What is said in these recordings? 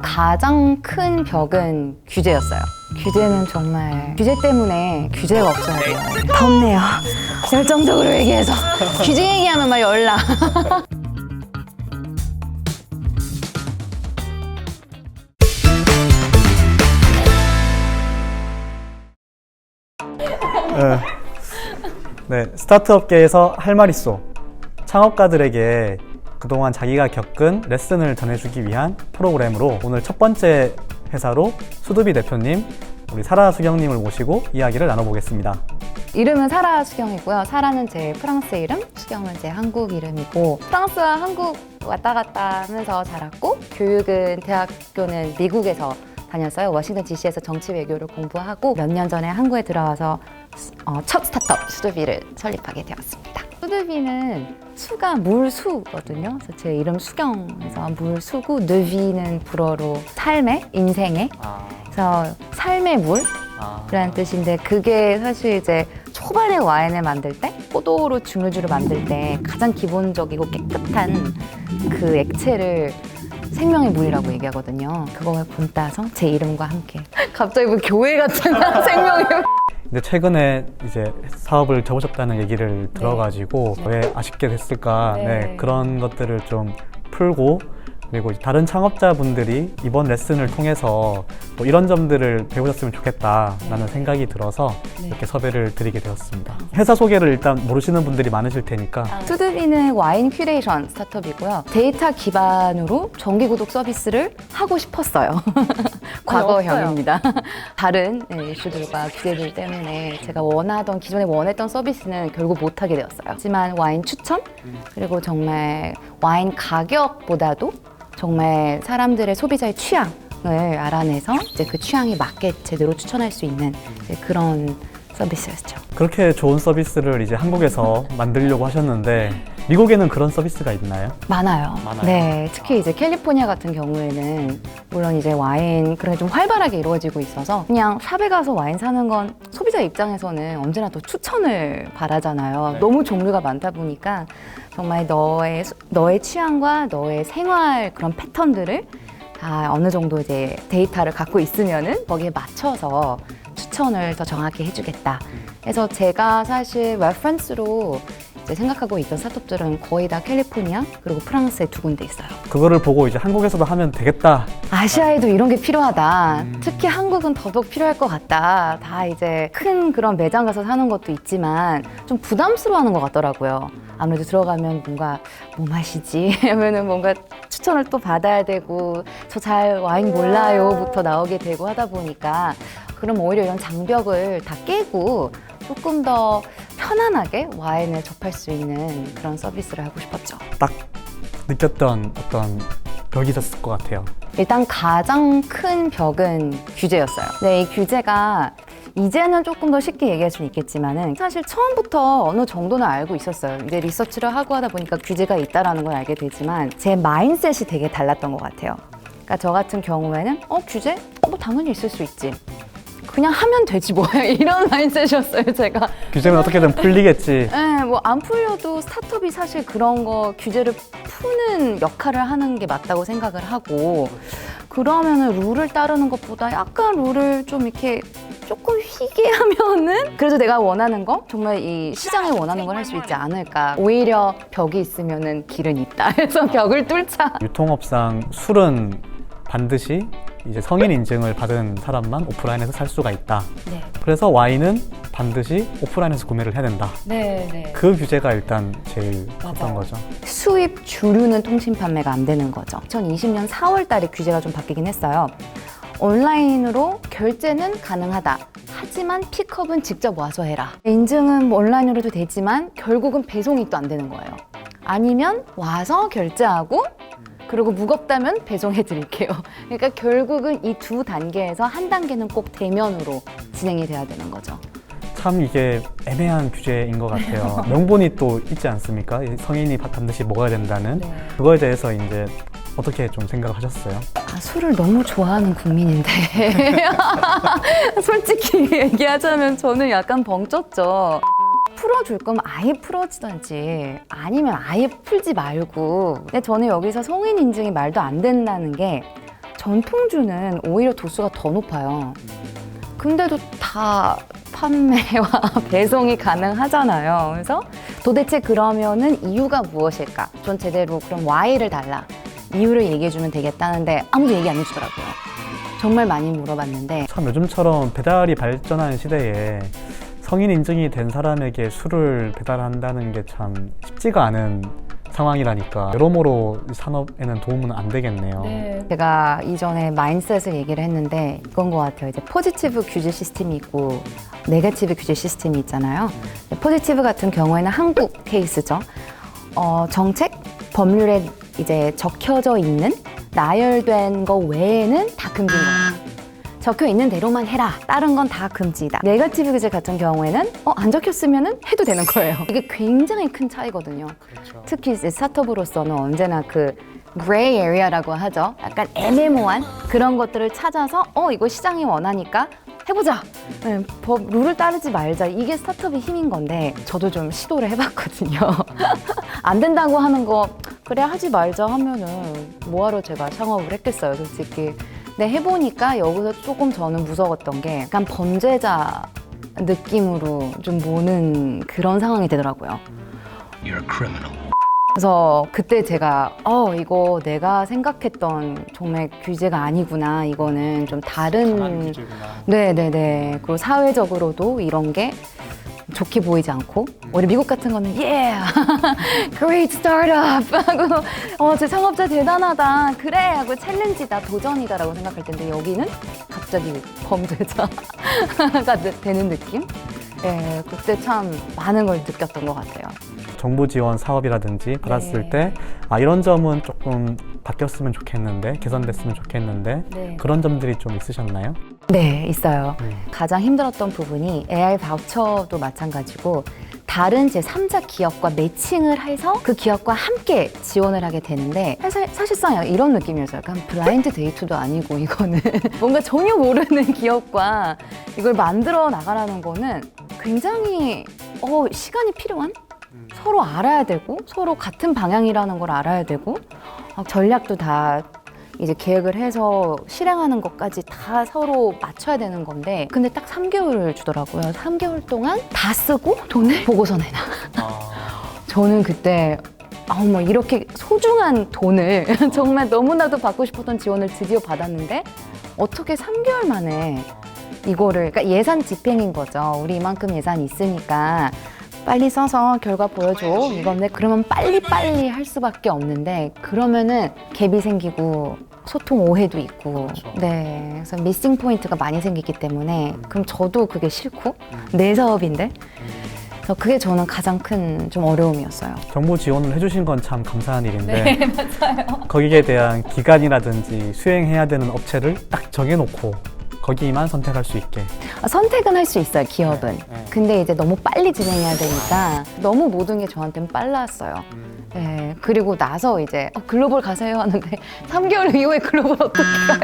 가장 큰 벽은 규제였어요. 규제는 정말 규제 때문에 규제가 없어야 돼요. 덥네요. 결정적으로 얘기해서 규제 얘기하면 막 열나. 네, 스타트업계에서 할 말 있어. 창업가들에게 그동안 자기가 겪은 레슨을 전해주기 위한 프로그램으로 오늘 첫 번째 회사로 수두비 대표님, 우리 사라 수경님을 모시고 이야기를 나눠보겠습니다. 이름은 사라 수경이고요. 사라는 제 프랑스 이름, 수경은 제 한국 이름이고 프랑스와 한국 왔다 갔다 하면서 자랐고 교육은 대학교는 미국에서 다녔어요. 워싱턴 DC에서 정치 외교를 공부하고 몇 년 전에 한국에 들어와서 첫 스타트업 수두비를 설립하게 되었습니다. 수두비는 수가 물수거든요. 그래서 제 이름 수경에서 물수고 느비는 불어로 삶의, 인생의 그래서 삶의 물이라는 뜻인데 그게 사실 이제 초반에 와인을 만들 때 포도로 증류주를 만들 때 가장 기본적이고 깨끗한 그 액체를 생명의 물이라고 얘기하거든요. 그걸 본따서 제 이름과 함께 갑자기 뭐 교회 같은 생명의 물. 근데 최근에 이제 사업을 접으셨다는 얘기를 들어가지고 왜 아쉽게 됐을까 네, 그런 것들을 좀 풀고 그리고 다른 창업자분들이 이번 레슨을 통해서 뭐 이런 점들을 배우셨으면 좋겠다라는 생각이 들어서 이렇게 섭외를 드리게 되었습니다. 회사 소개를 일단 모르시는 분들이 많으실 테니까 수두비는 와인 큐레이션 스타트업이고요. 데이터 기반으로 정기구독 서비스를 하고 싶었어요. 과거형입니다. 다른 이슈들과 규제들 때문에 제가 기존에 원했던 서비스는 결국 못하게 되었어요. 하지만 와인 추천 그리고 정말 와인 가격보다도 정말 사람들의 소비자의 취향을 알아내서 이제 그 취향에 맞게 제대로 추천할 수 있는 그런 서비스였죠. 그렇게 좋은 서비스를 이제 한국에서 만들려고 하셨는데 미국에는 그런 서비스가 있나요? 많아요. 네, 특히 이제 캘리포니아 같은 경우에는 물론 이제 와인 그런 게 좀 활발하게 이루어지고 있어서 그냥 샵에 가서 와인 사는 건 소비자 입장에서는 언제나 더 추천을 바라잖아요. 너무 종류가 많다 보니까 정말 너의 취향과 너의 생활 그런 패턴들을 다 어느 정도 이제 데이터를 갖고 있으면은 거기에 맞춰서 추천을 더 정확히 해주겠다. 그래서 제가 사실 레퍼런스로 이제 생각하고 있던 스타트업들은 거의 다 캘리포니아 그리고 프랑스에 두 군데 있어요. 그거를 보고 이제 한국에서도 하면 되겠다. 아시아에도 이런 게 필요하다. 특히 한국은 더더욱 필요할 것 같다. 다 이제 큰 그런 매장 가서 사는 것도 있지만 좀 부담스러워하는 것 같더라고요. 아무래도 들어가면 뭔가 뭐 마시지? 하면은 뭔가 추천을 또 받아야 되고 저 잘 와인 몰라요부터 나오게 되고 하다 보니까 그럼 오히려 이런 장벽을 다 깨고 조금 더 편안하게 와인을 접할 수 있는 그런 서비스를 하고 싶었죠. 딱 느꼈던 어떤 벽이 있었을 것 같아요. 일단 가장 큰 벽은 규제였어요. 네, 이 규제가 이제는 조금 더 쉽게 얘기할 수는 있겠지만은 사실 처음부터 어느 정도는 알고 있었어요. 이제 리서치를 하고 하다 보니까 규제가 있다라는 걸 알게 되지만 제 마인셋이 되게 달랐던 것 같아요. 그러니까 저 같은 경우에는 규제? 뭐 당연히 있을 수 있지. 그냥 하면 되지 뭐야 이런 마인셋이었어요 제가. 규제는 어떻게든 풀리겠지. 네, 뭐 안 풀려도 스타트업이 사실 그런 거 규제를 푸는 역할을 하는 게 맞다고 생각을 하고 그러면은 룰을 따르는 것보다 약간 룰을 좀 이렇게 조금 휘게 하면은 그래도 내가 원하는 거 정말 이 시장에 원하는 걸 할 수 있지 않을까. 오히려 벽이 있으면은 길은 있다 해서 벽을 뚫자. 유통업상 술은 반드시 이제 성인 인증을 받은 사람만 오프라인에서 살 수가 있다. 네. 그래서 와인은 반드시 오프라인에서 구매를 해야 된다. 네. 그 규제가 일단 제일 컸던 거죠. 수입 주류는 통신 판매가 안 되는 거죠. 2020년 4월 달에 규제가 좀 바뀌긴 했어요. 온라인으로 결제는 가능하다. 하지만 픽업은 직접 와서 해라. 인증은 뭐 온라인으로도 되지만 결국은 배송이 또 안 되는 거예요. 아니면 와서 결제하고 그리고 무겁다면 배송해 드릴게요. 그러니까 결국은 이 두 단계에서 한 단계는 꼭 대면으로 진행이 돼야 되는 거죠. 참 이게 애매한 규제인 것 같아요. 명분이 또 있지 않습니까? 성인이 반드시 먹어야 된다는. 그거에 대해서 이제 어떻게 좀 생각을 하셨어요? 술을 너무 좋아하는 국민인데 솔직히 얘기하자면 저는 약간 벙쪘죠. 풀어줄 거면 아예 풀어주든지 아니면 아예 풀지 말고. 근데 저는 여기서 성인 인증이 말도 안 된다는 게 전통주는 오히려 도수가 더 높아요. 근데도 다 판매와 배송이 가능하잖아요. 그래서 도대체 그러면은 이유가 무엇일까? 전 제대로 그럼 why를 달라. 이유를 얘기해주면 되겠다는데 아무도 얘기 안 해주더라고요. 정말 많이 물어봤는데 참 요즘처럼 배달이 발전하는 시대에 성인 인증이 된 사람에게 술을 배달한다는 게 참 쉽지가 않은 상황이라니까 여러모로 이 산업에는 도움은 안 되겠네요. 제가 이전에 마인드셋을 얘기를 했는데 이건 것 같아요. 이제 포지티브 규제 시스템이 있고 네거티브 규제 시스템이 있잖아요. 포지티브 같은 경우에는 한국 케이스죠. 정책, 법률에 이제 적혀져 있는 나열된 거 외에는 다 금지인 거예요. 적혀 있는 대로만 해라. 다른 건 다 금지다. 네거티브 규제 같은 경우에는 안 적혔으면 해도 되는 거예요. 이게 굉장히 큰 차이거든요. 그렇죠. 특히 이제 스타트업으로서는 언제나 그 그레이 에리아라고 하죠. 약간 애매모호한 그런 것들을 찾아서 이거 시장이 원하니까 해보자. 네, 법 룰을 따르지 말자. 이게 스타트업의 힘인 건데 저도 좀 시도를 해봤거든요. 안 된다고 하는 거 그래 하지 말자 하면은 뭐하러 제가 창업을 했겠어요, 솔직히. 근데 해보니까 여기서 조금 저는 무서웠던 게 약간 범죄자 느낌으로 좀 보는 그런 상황이 되더라고요. You're a criminal. 그래서 그때 제가 이거 내가 생각했던 정말 규제가 아니구나. 이거는 좀 다른 네네네. 그리고 사회적으로도 이런 게 좋게 보이지 않고 우리 미국 같은 거는 yeah, great startup 하고 제 창업자 대단하다 그래 하고 챌린지다 도전이다라고 생각할 텐데 여기는 갑자기 범죄자가 되는 느낌? 네, 그때 참 많은 걸 느꼈던 것 같아요. 정부 지원 사업이라든지 받았을 때 이런 점은 조금 바뀌었으면 좋겠는데 개선됐으면 좋겠는데 그런 점들이 좀 있으셨나요? 네, 있어요. 가장 힘들었던 부분이 AR 바우처도 마찬가지고 다른 제3자 기업과 매칭을 해서 그 기업과 함께 지원을 하게 되는데 사실상 이런 느낌이었어요. 약간 블라인드 데이트도 아니고 이거는 뭔가 전혀 모르는 기업과 이걸 만들어 나가라는 거는 굉장히 시간이 필요한? 서로 알아야 되고 서로 같은 방향이라는 걸 알아야 되고 전략도 다 이제 계획을 해서 실행하는 것까지 다 서로 맞춰야 되는 건데 근데 딱 3개월을 주더라고요. 3개월 동안 다 쓰고 돈을 보고서 내놔. 저는 그때 뭐 이렇게 소중한 돈을 정말 너무나도 받고 싶었던 지원을 드디어 받았는데 어떻게 3개월 만에 이거를 그러니까 예산 집행인 거죠. 우리 이만큼 예산이 있으니까 빨리 써서 결과 보여줘 이건데 그러면 빨리 할 수밖에 없는데 그러면은 갭이 생기고 소통 오해도 있고 네 그래서 미싱 포인트가 많이 생기기 때문에 그럼 저도 그게 싫고 내 사업인데 그래서 그게 저는 가장 큰 좀 어려움이었어요. 정부 지원을 해주신 건 참 감사한 일인데 맞아요. 거기에 대한 기간이라든지 수행해야 되는 업체를 딱 정해놓고 거기만 선택할 수 있게. 선택은 할 수 있어요, 기업은. 근데 이제 너무 빨리 진행해야 되니까 너무 모든 게 저한테는 빨랐어요. 네, 그리고 나서 이제 글로벌 가세요 하는데 3개월 이후에 글로벌 어떻게 가요?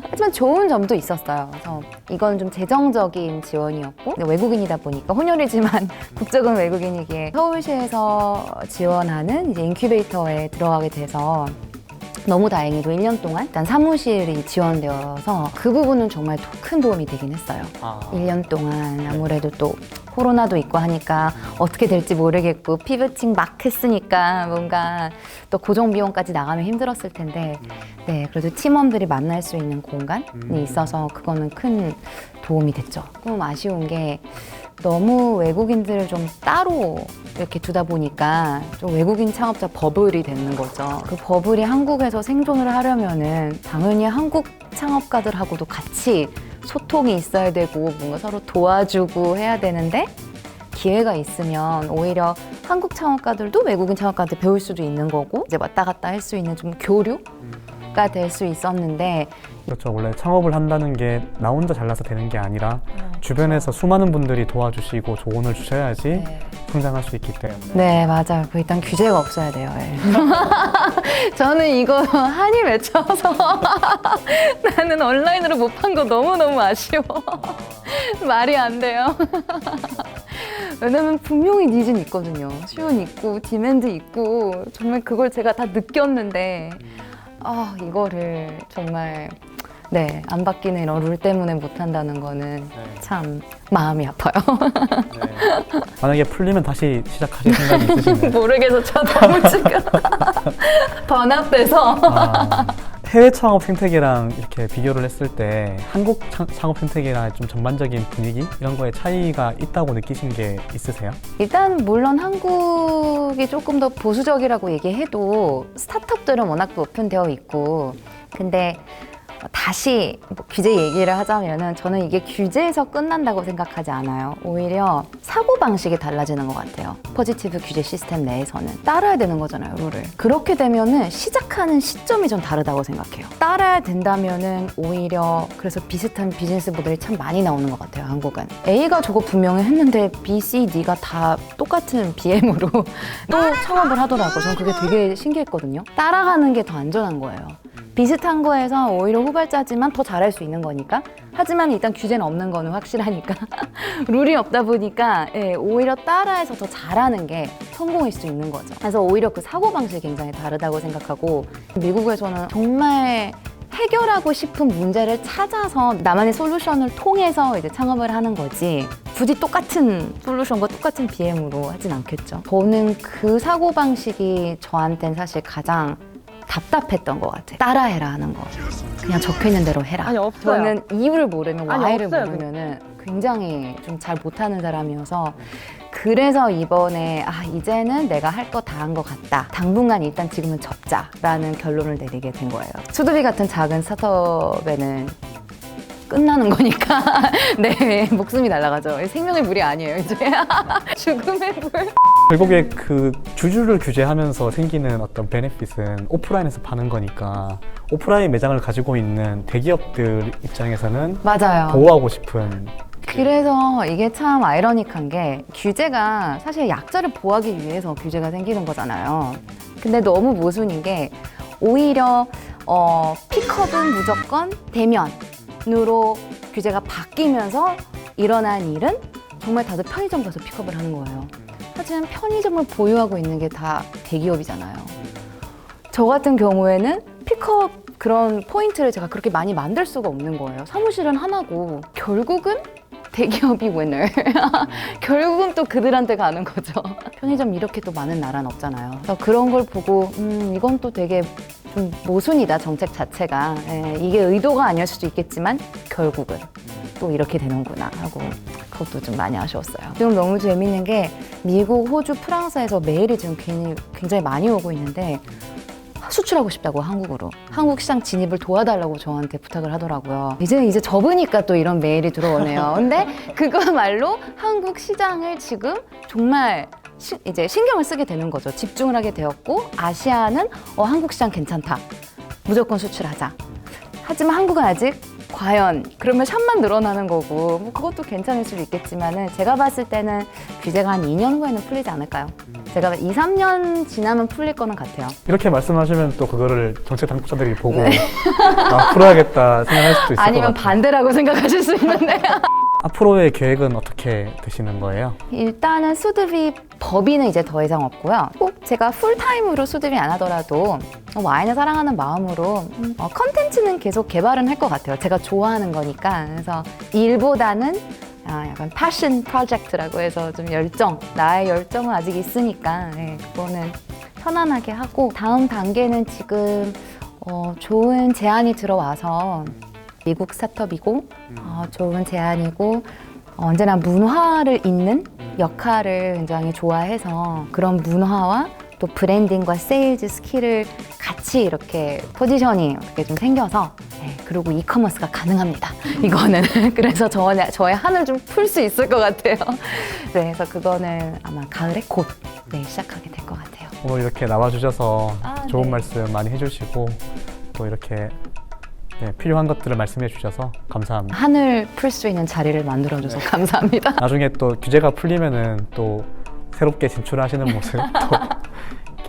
하지만 좋은 점도 있었어요. 그래서 이건 좀 재정적인 지원이었고 외국인이다 보니까 혼혈이지만 국적은 외국인이기에 서울시에서 지원하는 이제 인큐베이터에 들어가게 돼서 너무 다행히도 1년 동안 일단 사무실이 지원되어서 그 부분은 정말 큰 도움이 되긴 했어요. 1년 동안 아무래도 또 코로나도 있고 하니까 어떻게 될지 모르겠고 피부팅 막 했으니까 뭔가 또 고정 비용까지 나가면 힘들었을 텐데 네 그래도 팀원들이 만날 수 있는 공간이 있어서 그거는 큰 도움이 됐죠. 좀 아쉬운 게 너무 외국인들을 좀 따로 이렇게 두다 보니까 좀 외국인 창업자 버블이 되는 거죠. 그 버블이 한국에서 생존을 하려면은 당연히 한국 창업가들하고도 같이 소통이 있어야 되고 뭔가 서로 도와주고 해야 되는데 기회가 있으면 오히려 한국 창업가들도 외국인 창업가한테 배울 수도 있는 거고 이제 왔다 갔다 할 수 있는 좀 교류가 될 수 있었는데 그렇죠. 원래 창업을 한다는 게 나 혼자 잘나서 되는 게 아니라 주변에서 수많은 분들이 도와주시고 조언을 주셔야지 성장할 수 있기 때문에. 네, 맞아요. 그 일단 규제가 없어야 돼요. 저는 이거 한이 맺혀서 나는 온라인으로 못 판 거 너무너무 아쉬워. 말이 안 돼요. 왜냐면 분명히 니즈는 있거든요. 수요는 있고 디맨드 있고 정말 그걸 제가 다 느꼈는데 이거를 정말 네, 안 바뀌는 이런 룰 때문에 못한다는 거는 참 마음이 아파요. 만약에 풀리면 다시 시작하실 생각이 있으신가요? 모르겠어. 저 너무 지금 번합돼서. 해외 창업 생태계랑 이렇게 비교를 했을 때 한국 창업 생태계랑 좀 전반적인 분위기 이런 거에 차이가 있다고 느끼신 게 있으세요? 일단 물론 한국이 조금 더 보수적이라고 얘기해도 스타트업들은 워낙 오픈되어 있고 근데 다시 규제 얘기를 하자면은 저는 이게 규제에서 끝난다고 생각하지 않아요. 오히려 사고방식이 달라지는 것 같아요. 포지티브 규제 시스템 내에서는 따라야 되는 거잖아요, 룰을. 그렇게 되면은 시작하는 시점이 좀 다르다고 생각해요. 따라야 된다면은 오히려 그래서 비슷한 비즈니스 모델이 참 많이 나오는 것 같아요, 한국은. A가 저거 분명히 했는데 B, C, D가 다 똑같은 BM으로 또 창업을 하더라고요. 저는 그게 되게 신기했거든요. 따라가는 게 더 안전한 거예요. 비슷한 거에서 오히려 후발자지만 더 잘할 수 있는 거니까. 하지만 일단 규제는 없는 거는 확실하니까. 룰이 없다 보니까 오히려 따라해서 더 잘하는 게 성공일 수 있는 거죠. 그래서 오히려 그 사고방식이 굉장히 다르다고 생각하고 미국에서는 정말 해결하고 싶은 문제를 찾아서 나만의 솔루션을 통해서 이제 창업을 하는 거지 굳이 똑같은 솔루션과 똑같은 BM으로 하진 않겠죠. 저는 그 사고방식이 저한테는 사실 가장 답답했던 것 같아요. 따라해라 하는 거. 그냥 적혀있는 대로 해라. 아니, 없어요. 저는 이유를 모르면 아니, why를 없어요, 모르면은 굉장히 좀 잘 못하는 사람이어서 그래서 이번에 이제는 내가 할 거 다 한 것 같다. 당분간 일단 지금은 접자라는 결론을 내리게 된 거예요. 수두비 같은 작은 스타트업에는 끝나는 거니까 네 목숨이 날아가죠. 생명의 물이 아니에요 이제 죽음의 물. 결국에 그 주주를 규제하면서 생기는 어떤 베네핏은 오프라인에서 파는 거니까 오프라인 매장을 가지고 있는 대기업들 입장에서는 맞아요. 보호하고 싶은. 그래서 이게 참 아이러니한 게 규제가 사실 약자를 보호하기 위해서 규제가 생기는 거잖아요. 근데 너무 모순인 게 오히려 픽업은 무조건 대면으로 규제가 바뀌면서 일어난 일은 정말 다들 편의점 가서 픽업을 하는 거예요. 하지만 편의점을 보유하고 있는 게 다 대기업이잖아요. 저 같은 경우에는 픽업 그런 포인트를 제가 그렇게 많이 만들 수가 없는 거예요. 사무실은 하나고 결국은 대기업이 위너. 결국은 또 그들한테 가는 거죠. 편의점 이렇게 또 많은 나라는 없잖아요. 그래서 그런 걸 보고 이건 또 되게 좀 모순이다 정책 자체가. 이게 의도가 아니었을 수도 있겠지만 결국은 또 이렇게 되는구나 하고 그것도 좀 많이 아쉬웠어요. 지금 너무 재밌는 게 미국, 호주, 프랑스에서 메일이 지금 굉장히 많이 오고 있는데 수출하고 싶다고 한국으로 한국 시장 진입을 도와달라고 저한테 부탁을 하더라고요. 이제 접으니까 또 이런 메일이 들어오네요. 근데 그거말로 한국 시장을 지금 정말 이제 신경을 쓰게 되는 거죠. 집중을 하게 되었고 아시아는 한국 시장 괜찮다. 무조건 수출하자. 하지만 한국은 아직 과연 그러면 샵만 늘어나는 거고 뭐 그것도 괜찮을 수도 있겠지만은 제가 봤을 때는 규제가 한 2년 후에는 풀리지 않을까요? 제가 2, 3년 지나면 풀릴 거는 같아요. 이렇게 말씀하시면 또 그거를 정책 당국자들이 보고 풀어야겠다 생각할 수도 있을 것 같아요. 아니면 반대라고 생각하실 수 있는데 앞으로의 계획은 어떻게 되시는 거예요? 일단은 수드비 법인은 이제 더 이상 없고요. 꼭 제가 풀타임으로 수드비 안 하더라도 와인을 사랑하는 마음으로 컨텐츠는 계속 개발은 할 것 같아요. 제가 좋아하는 거니까. 그래서 일보다는 약간 패션 프로젝트라고 해서 좀 나의 열정은 아직 있으니까 그거는 편안하게 하고 다음 단계는 지금 좋은 제안이 들어와서 미국 스타트업이고 좋은 제안이고 언제나 문화를 잇는 역할을 굉장히 좋아해서 그런 문화와 또 브랜딩과 세일즈 스킬을 같이 이렇게 포지션이 어떻게 좀 생겨서 그리고 이커머스가 가능합니다. 이거는 그래서 저의 한을 좀 풀 수 있을 것 같아요. 네, 그래서 그거는 아마 가을에 곧 시작하게 될 것 같아요. 오늘 이렇게 나와주셔서 좋은 네. 말씀 많이 해주시고 또 이렇게 필요한 것들을 말씀해 주셔서 감사합니다. 한을 풀 수 있는 자리를 만들어줘서 감사합니다. 나중에 또 규제가 풀리면은 또 새롭게 진출하시는 모습 또